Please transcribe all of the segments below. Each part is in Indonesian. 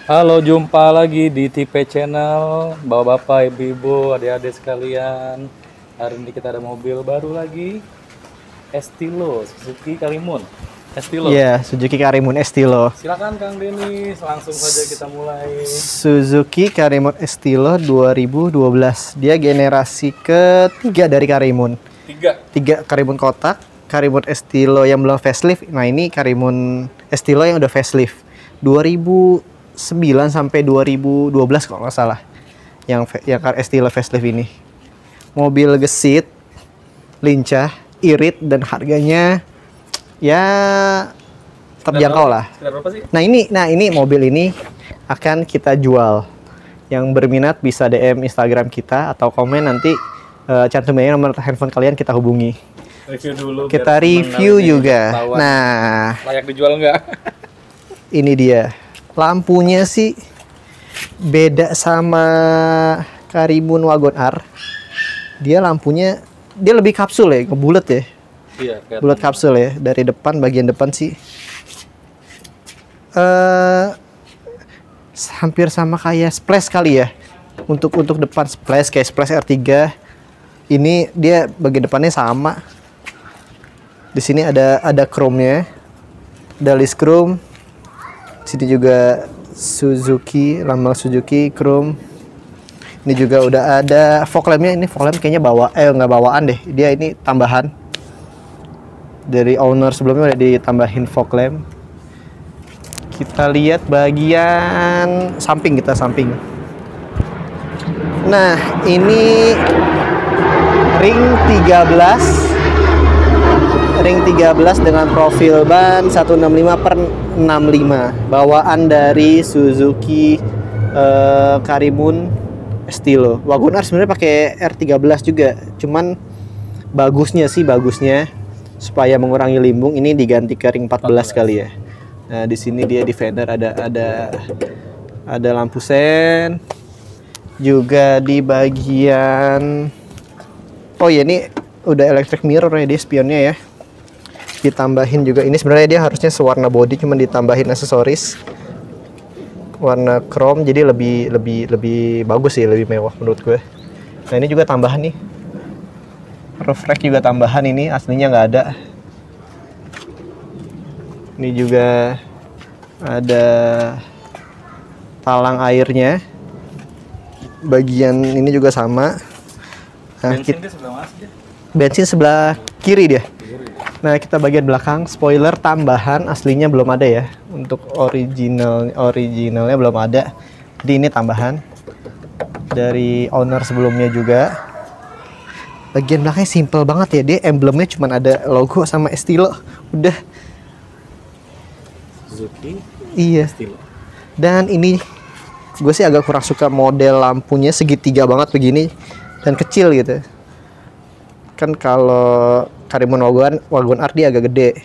Halo, jumpa lagi di TP Channel, bapak-bapak, ibu-ibu, adik-adik sekalian. Hari ini kita ada mobil baru lagi, Estilo, Suzuki Karimun. Estilo. Iya, Suzuki Karimun Estilo. Silakan Kang Denis, langsung saja kita mulai. Suzuki Karimun Estilo 2012. Dia generasi ketiga dari Karimun. Tiga Karimun kotak, Karimun Estilo yang belum facelift. Nah, ini Karimun Estilo yang udah facelift. 2009 sampai 2012 kalau nggak salah. Yang Estilo facelift ini. Mobil gesit, lincah, irit, dan harganya ya terjangkau lah. Berapa sih? Nah ini mobil ini akan kita jual. Yang berminat bisa DM Instagram kita atau komen nanti, cantumin aja nomor handphone kalian, kita hubungi. Review dulu. Kita review juga. Nah, layak dijual nggak? ini dia. Lampunya sih beda sama Karimun Wagon R. Dia lampunya dia lebih kapsul ya, ngebulet ya. Iya, Bulat kapsul ya. Dari depan, bagian depan sih hampir sama kayak Splash kali ya. Untuk depan Splash kayak Splash R3. Ini dia bagian depannya sama. Di sini ada chrome-nya. Ada list chrome. Sini juga Suzuki, lambang Suzuki chrome. Ini juga udah ada fog lamp-nya. Ini fog lamp kayaknya nggak bawaan deh. Dia ini tambahan. Dari owner sebelumnya udah ditambahin fog lamp. Kita lihat bagian samping, Nah, ini ring 13 dengan profil ban 165/65. Bawaan dari Suzuki Karimun Estilo. Wagon R sebenarnya pakai R13 juga. Cuman bagusnya supaya mengurangi limbung ini diganti ke ring 14 kali ya. Nah, di sini dia Defender ada lampu sen. Juga di bagian ini udah electric mirror ya, dia spionnya ya. Ditambahin juga, ini sebenarnya dia harusnya sewarna body, cuman ditambahin aksesoris warna chrome, jadi lebih bagus sih, lebih mewah menurut gue. Nah, ini juga tambahan nih. Roof rack juga tambahan, ini aslinya nggak ada. Ini juga ada talang airnya. Bagian ini juga sama. Nah, Bensin dia sebelah mana sih? bensin sebelah kiri dia. Nah, kita bagian belakang, spoiler tambahan, aslinya belum ada ya. Untuk originalnya belum ada. Jadi ini tambahan dari owner sebelumnya juga. Bagian belakangnya simple banget ya, dia emblemnya cuma ada logo sama Estilo. Udah. Suzuki. Iya. Estilo. Dan ini gue sih agak kurang suka model lampunya segitiga banget begini dan kecil gitu. Kan kalau Karimun Wagon R dia agak gede.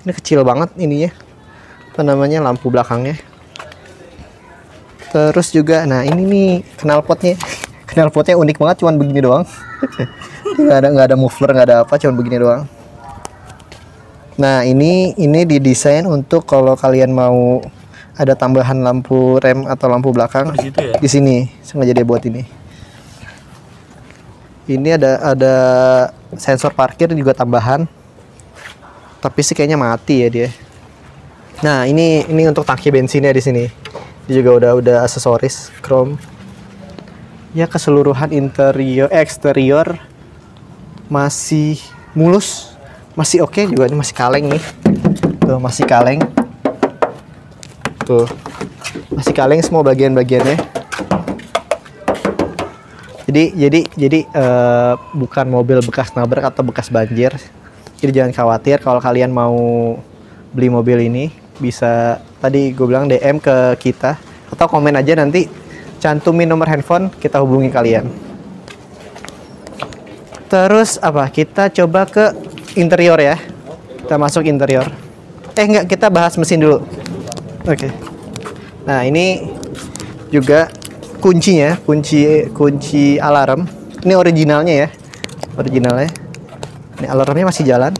Ini kecil banget ininya. Apa namanya, lampu belakangnya. Terus juga, nah ini nih knalpotnya. Knalpotnya unik banget, cuman begini doang. nggak ada muffler, nggak ada apa, cuman begini doang. Nah, ini didesain untuk kalau kalian mau ada tambahan lampu rem atau lampu belakang. di situ ya? Di sini sengaja dia buat ini. Ini ada sensor parkir juga tambahan. Tapi sih kayaknya mati ya dia. Nah, ini untuk tangki bensinnya di sini. Dia juga udah aksesoris chrome. Ya, keseluruhan eksterior masih mulus, masih oke juga. Ini masih kaleng nih. Tuh, masih kaleng. Tuh. Masih kaleng semua bagian-bagiannya. Jadi bukan mobil bekas nabrak atau bekas banjir. Jadi jangan khawatir kalau kalian mau beli mobil ini, bisa tadi gue bilang DM ke kita atau komen aja, nanti cantumin nomor handphone, kita hubungi kalian. Terus apa? Kita coba ke interior ya. Kita masuk interior. Enggak, kita bahas mesin dulu. Oke. Nah, ini juga kuncinya, kunci alarm. Ini originalnya ya. Ini alarmnya masih jalan.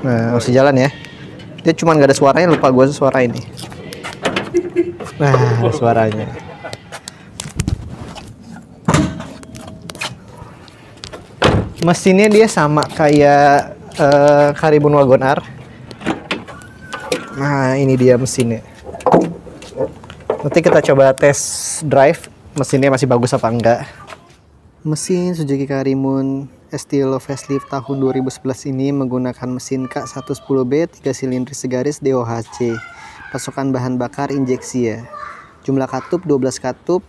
Nah, masih jalan ya. Dia cuma nggak ada suaranya, lupa gue suara ini. Nah, ada suaranya. Mesinnya dia sama kayak Karimun Wagon R. Nah, ini dia mesinnya. Nanti kita coba tes drive mesinnya masih bagus apa enggak. Mesin Suzuki Karimun Estilo Facelift tahun 2011 ini menggunakan mesin K110B 3 silinder segaris DOHC. Pasokan bahan bakar injeksi ya. Jumlah katup 12 katup,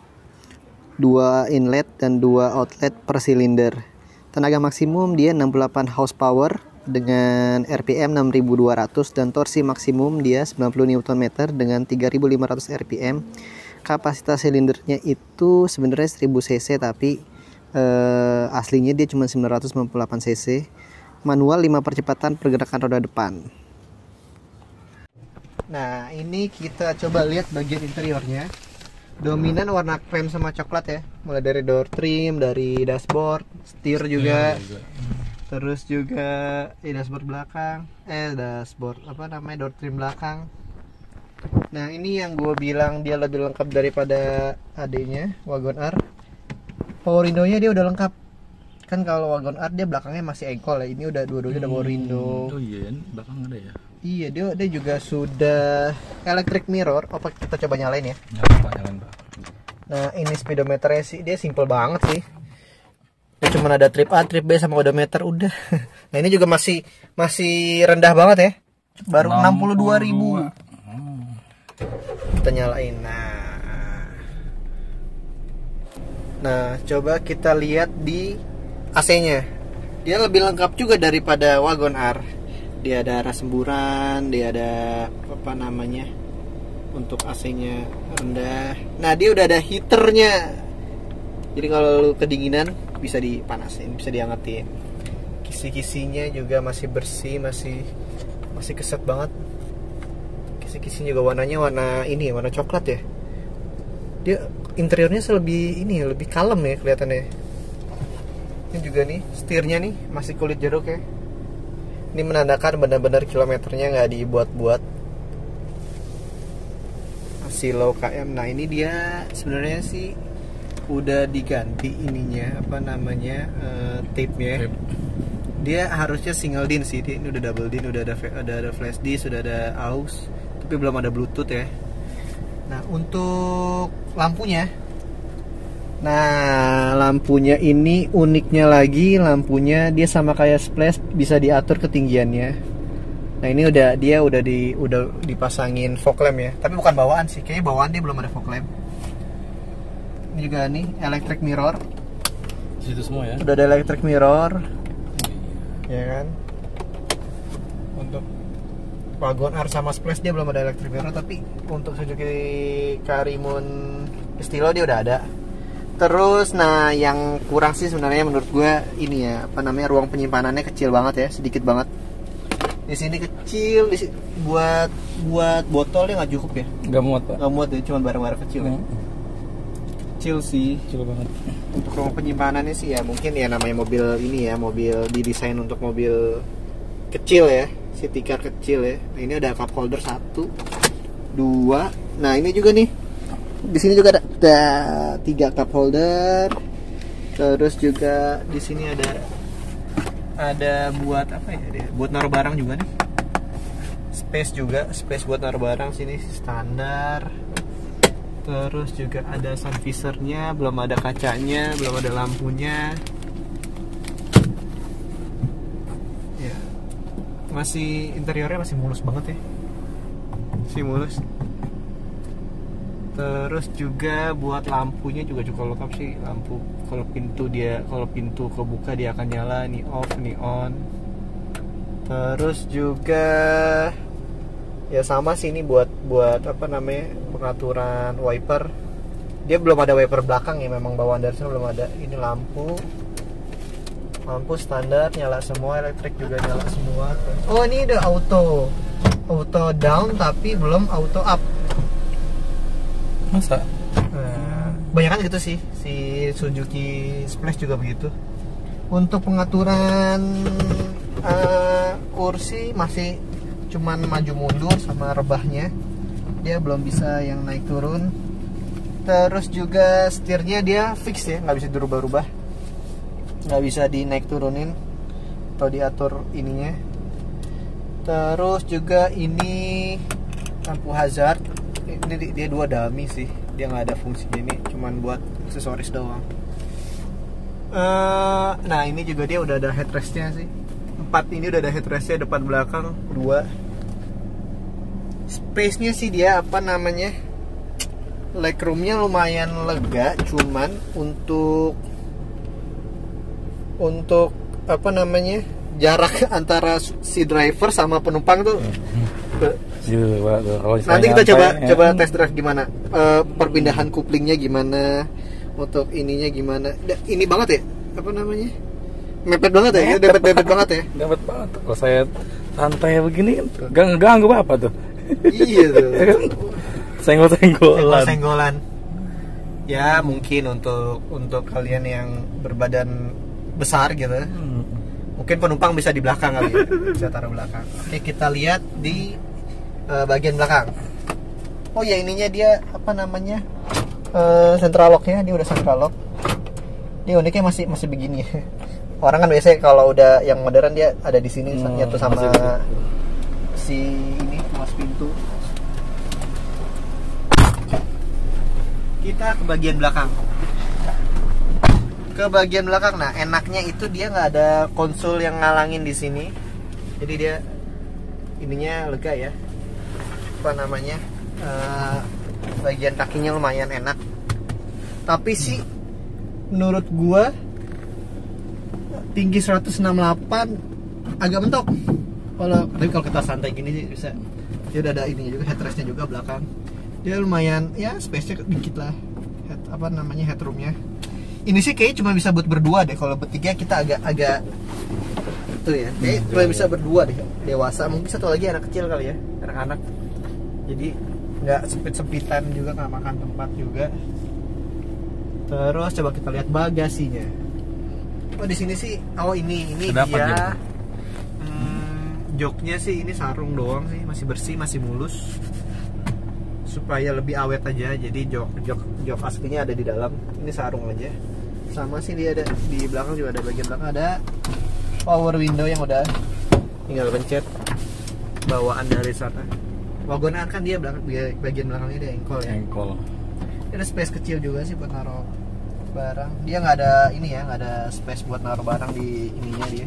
2 inlet dan 2 outlet per silinder. Tenaga maksimum dia 68 horsepower dengan RPM 6200 dan torsi maksimum dia 90 Nm dengan 3500 RPM. Kapasitas silindernya itu sebenarnya 1000 cc tapi aslinya dia cuma 998 cc. Manual 5 percepatan pergerakan roda depan. Nah, ini kita coba lihat bagian interiornya. Dominan warna krem sama coklat ya. Mulai dari door trim, dari dashboard, setir juga. Terus juga dashboard belakang. Dashboard apa namanya? Door trim belakang. Nah, ini yang gue bilang dia lebih lengkap daripada adanya Wagon R. Power window-nya dia udah lengkap. Kan kalau Wagon R dia belakangnya masih engkol ya. Ini udah dua-duanya udah power window. Oh iya, belakang ada ya. Iya, dia juga sudah electric mirror. Apa kita coba nyalain ya? Nyalain, Pak. Nah, ini speedometernya sih dia simple banget sih. Dia cuma ada trip A, trip B sama odometer udah. Nah, ini juga masih rendah banget ya. Baru 62.000. Kita nyalain. Nah, coba kita lihat di AC-nya. Dia lebih lengkap juga daripada Wagon R. Dia ada arah semburan, dia ada apa namanya untuk AC-nya rendah. Nah, dia udah ada heaternya. Jadi kalau lu kedinginan bisa dipanasin, bisa diangetin. Kisi-kisinya juga masih bersih, masih keset banget. Kisi-kisinya juga warnanya warna coklat ya. Dia interiornya lebih kalem ya kelihatannya. Ini juga nih setirnya nih masih kulit jeruk ya. Ini menandakan benar-benar kilometernya nggak dibuat-buat. Masih low KM. Nah, ini dia sebenarnya sih udah diganti ininya apa namanya tape-nya. Dia harusnya single DIN sih. Ini udah double DIN, udah ada flash disk, sudah ada aux, tapi belum ada Bluetooth ya. Nah, untuk lampunya. Nah, lampunya ini uniknya lagi, lampunya dia sama kayak splash, bisa diatur ketinggiannya. Nah, ini udah dipasangin fog lamp ya. Tapi bukan bawaan sih, kayaknya bawaan dia belum ada fog lamp. Ini juga nih electric mirror. Di situ semua ya. Udah ada electric mirror. Ya kan? Untuk Wagon R sama Splash dia belum ada electric mirror, tapi untuk Suzuki Karimun Estilo dia udah ada. Terus, nah yang kurang sih sebenarnya menurut gue ini ya, apa namanya, ruang penyimpanannya kecil banget ya, sedikit banget. Di sini kecil, buat botolnya nggak cukup ya? Nggak muat, Pak. Nggak muat ya, cuma barang-barang kecil. Ya. Kecil sih. Kecil banget. Untuk ruang penyimpanannya sih ya mungkin ya namanya mobil ini ya, mobil didesain untuk mobil kecil ya, city car kecil ya. Nah, ini ada cup holder 1, 2. Nah, ini juga nih. Di sini juga ada 3 cup holder. Terus juga di sini ada buat apa ya? Buat naruh barang juga nih. Space buat naruh barang sini standar. Terus juga ada sun visornya, belum ada kacanya, belum ada lampunya. Ya. Masih interiornya masih mulus banget ya. Masih mulus. Terus juga buat lampunya juga cukup lengkap sih. Lampu kalau pintu kebuka dia akan nyala, nih off, nih on. Terus juga ya sama sih ini buat apa namanya, pengaturan wiper. Dia belum ada wiper belakang ya, memang bawaan dari sana belum ada. Ini lampu standar nyala semua, elektrik juga nyala semua. Oh, ini udah auto down tapi belum auto up. Masa? Banyak gitu sih, si Suzuki Splash juga begitu. Untuk pengaturan kursi masih cuman maju mundur sama rebahnya, dia belum bisa yang naik turun. Terus juga setirnya dia fix ya, nggak bisa dirubah-rubah, nggak bisa dinaik turunin atau diatur ininya. Terus juga ini lampu hazard, ini dia 2 dummy sih, dia nggak ada fungsinya, ini cuman buat aksesoris doang. Nah ini juga dia udah ada headrestnya sih, 4 ini udah ada headrestnya, depan belakang 2. Space-nya sih dia apa namanya, legroomnya lumayan lega, cuman untuk apa namanya, jarak antara si driver sama penumpang tuh nanti kita coba test drive gimana, perpindahan kuplingnya gimana, untuk ininya gimana. Ini banget ya, apa namanya, mepet banget ya, dempet banget ya, dempet banget. Kalau saya santai begini gak ganggu apa tuh. Iya tuh. Senggol-senggolan ya, mungkin untuk kalian yang berbadan besar gitu, mungkin penumpang bisa di belakang kali ya, bisa taruh belakang. Oke, kita lihat di bagian belakang. Oh ya, ininya dia apa namanya, central locknya, dia udah central lock. Dia uniknya masih begini ya. Orang kan biasanya kalau udah yang modern dia ada di sini, nyatu sama si ini tuas pintu. Kita ke bagian belakang. Nah enaknya itu dia nggak ada konsol yang ngalangin di sini, jadi dia ininya lega ya, apa namanya, bagian kakinya lumayan enak. Tapi sih menurut gua tinggi 168 agak mentok. Tapi kalau kita santai gini sih bisa. Dia udah ada ininya juga, headrestnya juga belakang. Dia lumayan ya, space-nya dikit lah. Headroomnya. Ini sih kayaknya cuma bisa buat berdua deh. Kalau bertiga kita agak itu ya. Kayaknya cuma bisa berdua deh. Dewasa, mungkin satu lagi anak kecil kali ya, anak-anak. Jadi nggak sempit-sempitan juga, nggak makan tempat juga. Terus coba kita lihat bagasinya. Oh di sini sih, ini dia. Joknya sih ini sarung doang sih, masih bersih, masih mulus. Supaya lebih awet aja, jadi jok aslinya ada di dalam. Ini sarung aja. Sama sih dia ada di belakang juga, ada bagian belakang ada power window yang udah tinggal pencet bawaan dari sana. Wagoner kan dia bagian belakangnya dia engkol ya. Ada space kecil juga sih buat naruh barang. Dia nggak ada ini ya, nggak ada space buat naruh barang di ininya dia.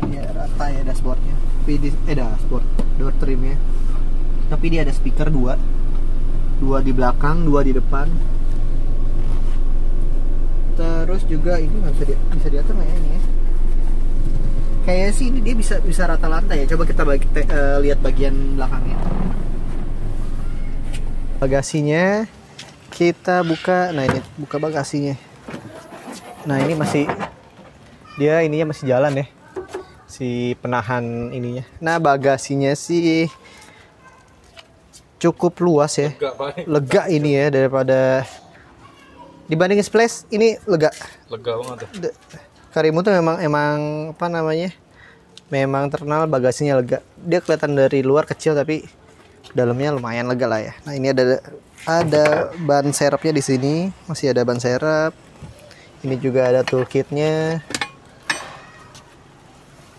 Dia rata ya dashboardnya. Dashboard door trimnya. Tapi dia ada speaker 2 di belakang, 2 di depan. Terus juga ini nggak bisa diatur nggak ya ini ya? Kayaknya sih ini dia bisa rata lantai ya. Coba kita lihat bagian belakangnya. Bagasinya kita buka. Nah ini buka bagasinya. Nah ini ininya masih jalan ya, si penahan ininya. Nah bagasinya sih cukup luas ya, lega ini ya, daripada dibandingin Splash ini lega banget ya. Karimun tuh memang apa namanya, memang terkenal bagasinya lega. Dia kelihatan dari luar kecil tapi dalamnya lumayan lega lah ya. Nah ini ada ban serepnya di sini, masih ada ban serep. Ini juga ada toolkitnya.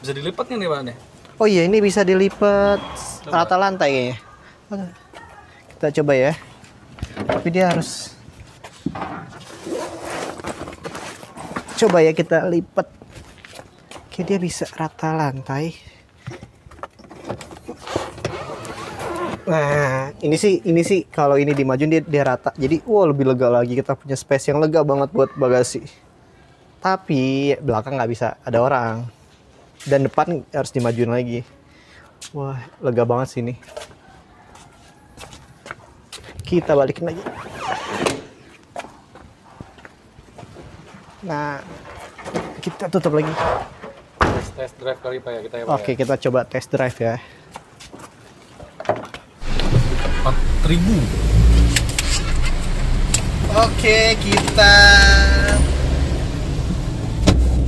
Bisa dilipat nih bannya? Oh iya, ini bisa dilipat rata lantai kayaknya. Kita coba ya. Tapi dia harus coba ya, kita lipat. Oke, dia bisa rata lantai. Nah, ini sih kalau ini dimajuin dia rata. Jadi, lebih lega lagi. Kita punya space yang lega banget buat bagasi. Tapi belakang nggak bisa, ada orang. Dan depan harus dimajuin lagi. Wah, lega banget sih ini. Kita balikin lagi. Nah, kita tutup lagi. Test drive kali Pak ya kita ya. Oke, kita coba test drive ya. 4.000. Oke, kita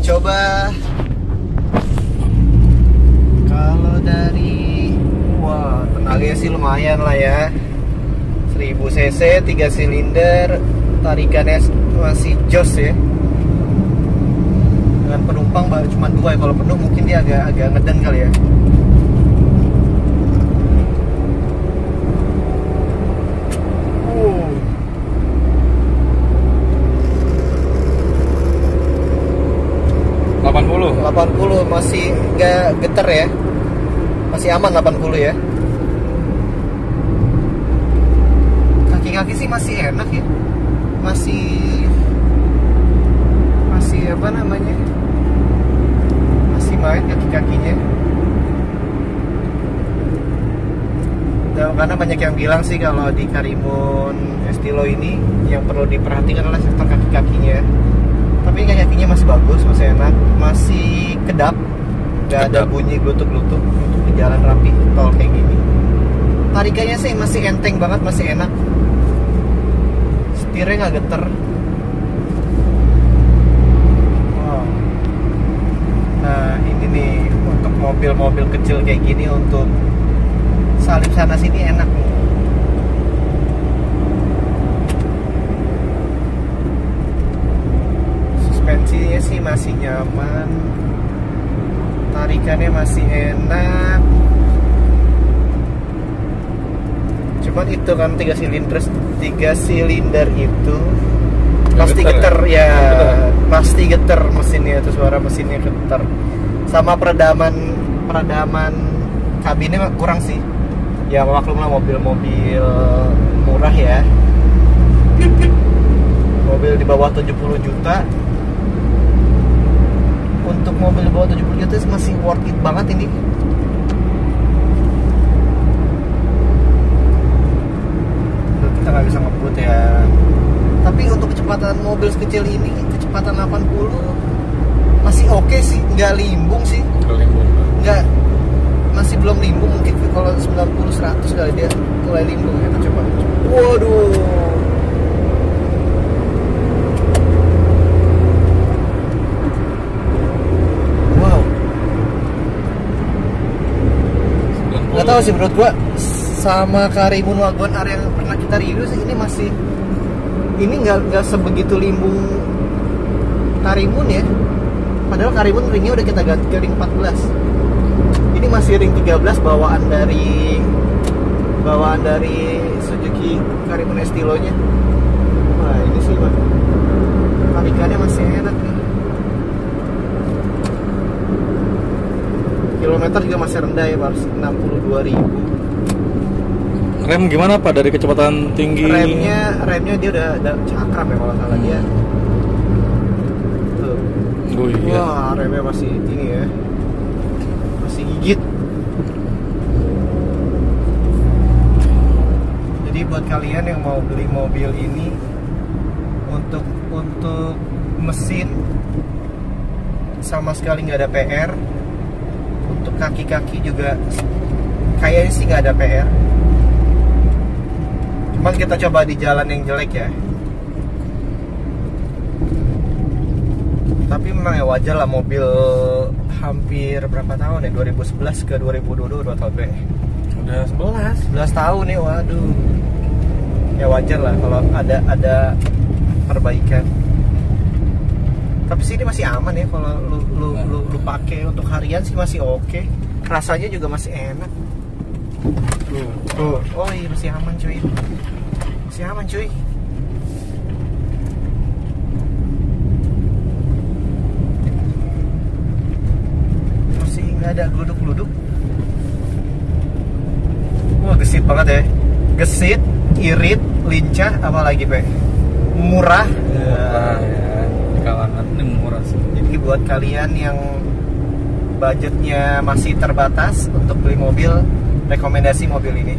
coba. Kalau dari Harganya sih lumayan lah ya, 1000 cc, 3 silinder, tarikannya masih jos ya. Dengan penumpang baru cuma 2 ya, kalau penuh mungkin dia agak ngeden kali ya. Uh. $80 masih nggak geter ya, masih aman 80 ya. Kaki-kaki sih masih enak ya, masih apa namanya, masih main kaki-kakinya. Dan karena banyak yang bilang sih kalau di Karimun Estilo ini yang perlu diperhatikan adalah sektor kaki-kakinya. Tapi kaki-kakinya masih bagus, masih enak, masih kedap, nggak ada bunyi glutuk-glutuk untuk di jalan rapi tol kayak gini. Tarikannya sih masih enteng banget, masih enak. Setirnya nggak geter. Wow. Nah ini nih untuk mobil-mobil kecil kayak gini, untuk salip sana sini enak nih. Suspensinya sih masih nyaman, tarikannya masih enak. Cuman itu kan 3 silinder itu pasti geter ya, pasti geter mesinnya, itu suara mesinnya geter. Sama peredaman kabinnya kurang sih. Ya maklum lah, mobil-mobil murah ya, mobil di bawah 70 juta. Untuk mobil di bawah 70 juta masih worth it banget ini. Kita nggak bisa ngebut ya, tapi untuk kecepatan mobil sekecil ini, kecepatan 80 masih oke sih, nggak limbung sih, nggak, masih belum limbung. Mungkin kalau 90-100 kali dia mulai limbung. Kita coba. Waduh, wow, nggak tahu sih, menurut gua sama Karimun Wagon R yang pernah kita review sih, ini masih, ini nggak sebegitu limbung Karimun ya. Padahal Karimun ringnya udah kita ganti ke ring 14. Ini masih ring 13 bawaan dari Suzuki Karimun Estilo-nya. Wah ini sih Bang, tarikannya masih enak nih. Kilometer juga masih rendah ya, harus 62.000. Rem gimana Pak dari kecepatan tinggi? Remnya dia udah cakram ya kalau salah dia. Tuh. Oh, iya. Wah, remnya masih tinggi ya. Masih gigit. Jadi buat kalian yang mau beli mobil ini, untuk mesin sama sekali nggak ada PR. Untuk kaki-kaki juga kayaknya sih nggak ada PR. Cuman kita coba di jalan yang jelek ya. Tapi memang ya wajar lah, mobil hampir berapa tahun ya, 2011 ke 2022 2 tahun be. Udah 11 tahun ya, waduh. Ya wajar lah kalau ada perbaikan. Tapi sini masih aman ya, kalau lu pakai untuk harian sih masih oke. Rasanya juga masih enak. Tuh. Oh iya, masih aman cuy. Masih aman cuy. Masih nggak ada geluduk-geluduk. Wah gesit banget ya. Gesit, irit, lincah, apa lagi Pe? Murah. murah ya. Di kalangan ini murah sih. Jadi buat kalian yang budgetnya masih terbatas untuk beli mobil, rekomendasi mobil ini.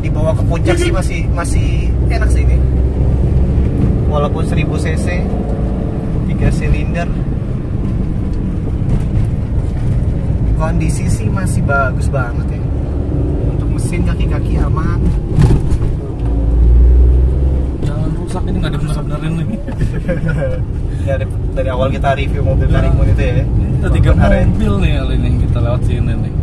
Dibawa ke puncak sih masih enak sih ini. Walaupun 1000 cc, 3 silinder, kondisi sih masih bagus banget ya. Untuk mesin kaki-kaki aman. Jangan rusak, ini nggak dibener-benerin nih. dari awal kita review mobil Karimun itu ya. Kita 3 mobil nih kali ini kita lewat sini nih.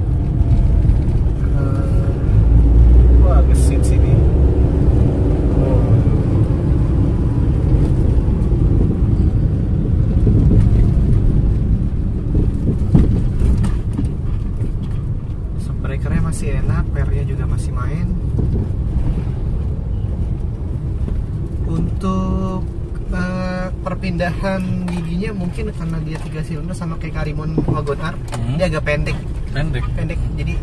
motornya juga masih main. Untuk perpindahan giginya mungkin karena dia 3 silinder sama kayak Karimun Wagon R, dia agak pendek. Jadi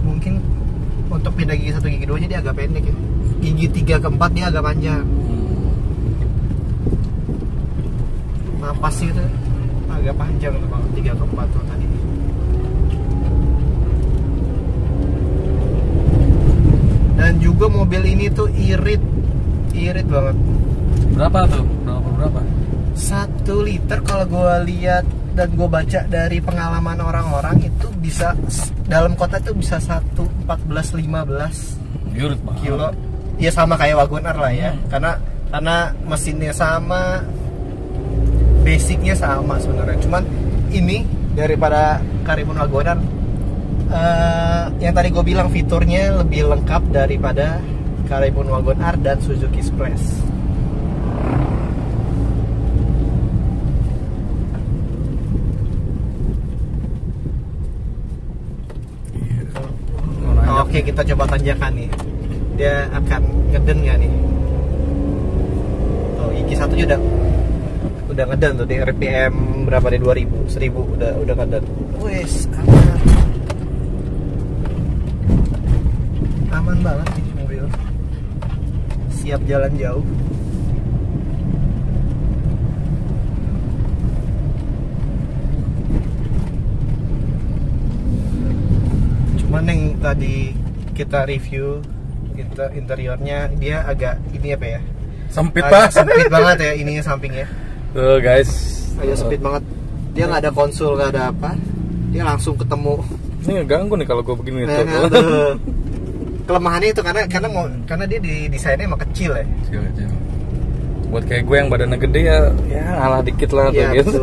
mungkin untuk pindah gigi 1 gigi 2 nya dia agak pendek ya. Gigi 3 ke 4 dia agak panjang. Napasnya itu agak panjang tuh kalau 3 ke 4 tuh tadi. Dan juga mobil ini tuh irit banget. Berapa tuh? Berapa? 1 liter kalau gue lihat dan gue baca dari pengalaman orang-orang itu bisa dalam kota itu bisa 1,14-15 kilo. Ya sama kayak Wagon R lah ya. Karena mesinnya sama, basicnya sama sebenarnya. Cuman ini daripada Karimun Wagon R, yang tadi gue bilang fiturnya lebih lengkap daripada Karimun Wagon R dan Suzuki Express. Oke, kita coba tanjakan nih. Dia akan ngeden nggak nih? Oh, gigi 1 udah ngeden tuh di RPM berapa deh, 2000, 1000 udah ngeden. Wes, aman banget nih mobil. Siap jalan jauh. Cuman yang tadi kita review interiornya dia agak ini apa ya? Sempit banget ya ininya sampingnya. Tuh guys, Agak sempit banget. Dia nggak ada konsul, nggak ada apa. Dia langsung ketemu. ini ngeganggu nih kalau gue begini tuh. Kelemahannya itu karena dia desainnya emang kecil ya. Kecil. Buat kayak gue yang badannya gede ya ngalah dikit lah tuh Iya, gitu.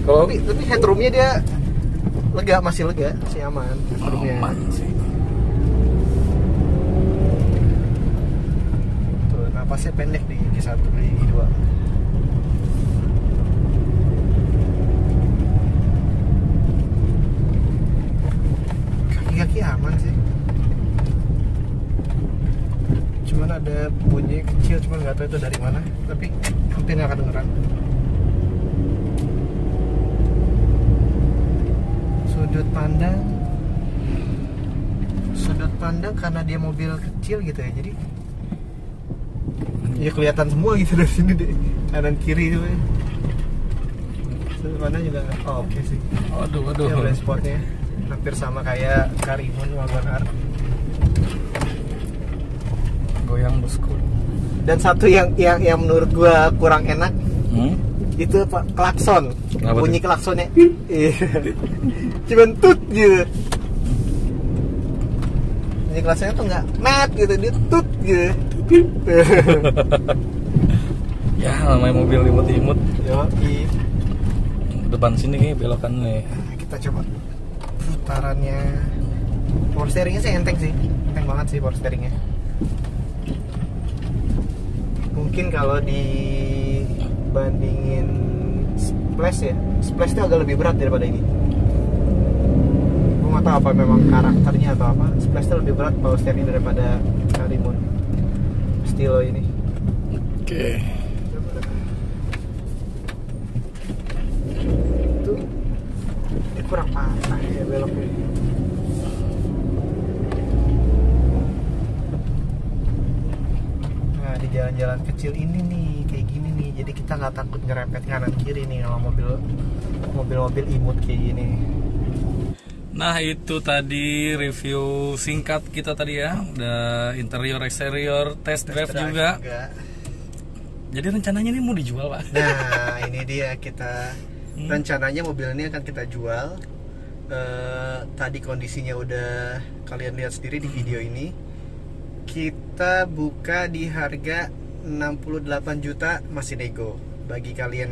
Kalau tapi headroomnya dia masih lega, masih aman. Headroomnya. aman sih. Tuh, napasnya pendek di gigi 1, di gigi 2. Kaki-kaki aman sih. Cuman ada bunyi kecil, cuman nggak tahu itu dari mana. Tapi hampir nggak kedengeran. Sudut pandang karena dia mobil kecil gitu ya, jadi ya kelihatan semua gitu dari sini deh, kanan kiri tuh ya. Sudut pandang juga nggak, oke sih. Waduh. Ya blind spotnya hampir sama kayak Karimun Wagon R. Goyang bosku. Dan satu yang menurut gua kurang enak, itu apa? Klakson. Kenapa Bunyi tuh? klaksonnya cuman tut gitu. Bunyi klaksonnya tuh nggak met gitu, dia tut gitu. Ya namanya mobil imut-imut. Yoi. Depan sini kayaknya belokan nih. Kita coba putarannya. Power steeringnya sih enteng banget sih power steeringnya. Mungkin kalau dibandingin Splash itu agak lebih berat daripada ini. Gue nggak tahu apa memang karakternya atau apa. Splash itu lebih berat power steering daripada Karimun Estilo ini. Oke. Itu dia kurang patah ya beloknya. Nah, di jalan-jalan kecil ini nih kayak gini nih, jadi kita nggak takut ngerempet kanan kiri nih kalau mobil imut kayak gini. Nah itu tadi review singkat kita tadi ya. Udah interior eksterior test drive juga. Jadi rencananya ini mau dijual Pak? Nah ini dia kita rencananya mobil ini akan kita jual. Tadi kondisinya udah kalian lihat sendiri di video ini. Kita buka di harga 68 juta masih nego. Bagi kalian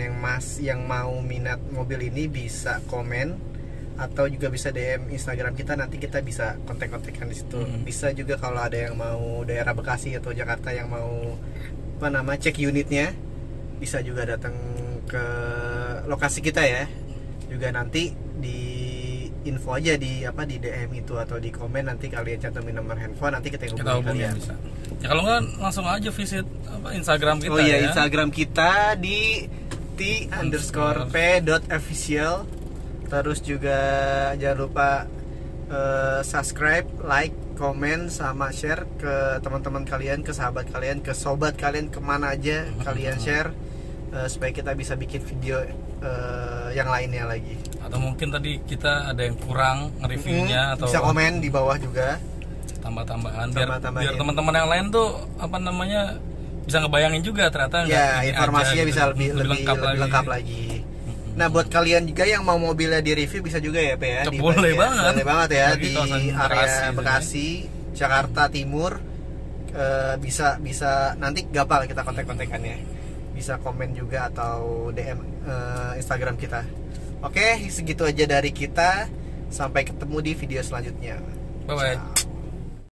yang mau minat mobil ini bisa komen atau juga bisa DM Instagram kita, nanti kita bisa kontak-kontakan di situ. Bisa juga kalau ada yang mau daerah Bekasi atau Jakarta yang mau cek unitnya, bisa juga datang ke lokasi kita ya. Juga nanti di info aja di DM itu atau di komen, nanti kalian cantumin nomor handphone, nanti kita Kita hubungin kalian. hubungin bisa. Ya kalau nggak langsung aja visit Instagram kita. Oh iya, ya. Instagram kita di t_p.official. Terus juga jangan lupa subscribe, like, komen, sama share ke teman-teman kalian, ke sahabat kalian, ke sobat kalian, kemana aja kalian share, supaya kita bisa bikin video yang lainnya lagi. Atau mungkin tadi kita ada yang kurang reviewnya atau bisa komen di bawah juga, tambah-tambahan biar Tambah-tambahin. teman-teman yang lain tuh bisa ngebayangin juga ternyata ya ini informasinya aja, bisa gitu. lebih lengkap lagi. Nah, buat kalian juga yang mau mobilnya di review bisa juga ya, Pe ya. Boleh banget. Boleh banget ya, Lagi di kawasan area Bekasi, Bekasi, Jakarta Timur. Bisa nanti gampang kita kontak-kontakannya. Bisa komen juga atau DM Instagram kita. Oke, segitu aja dari kita. Sampai ketemu di video selanjutnya. Bye bye.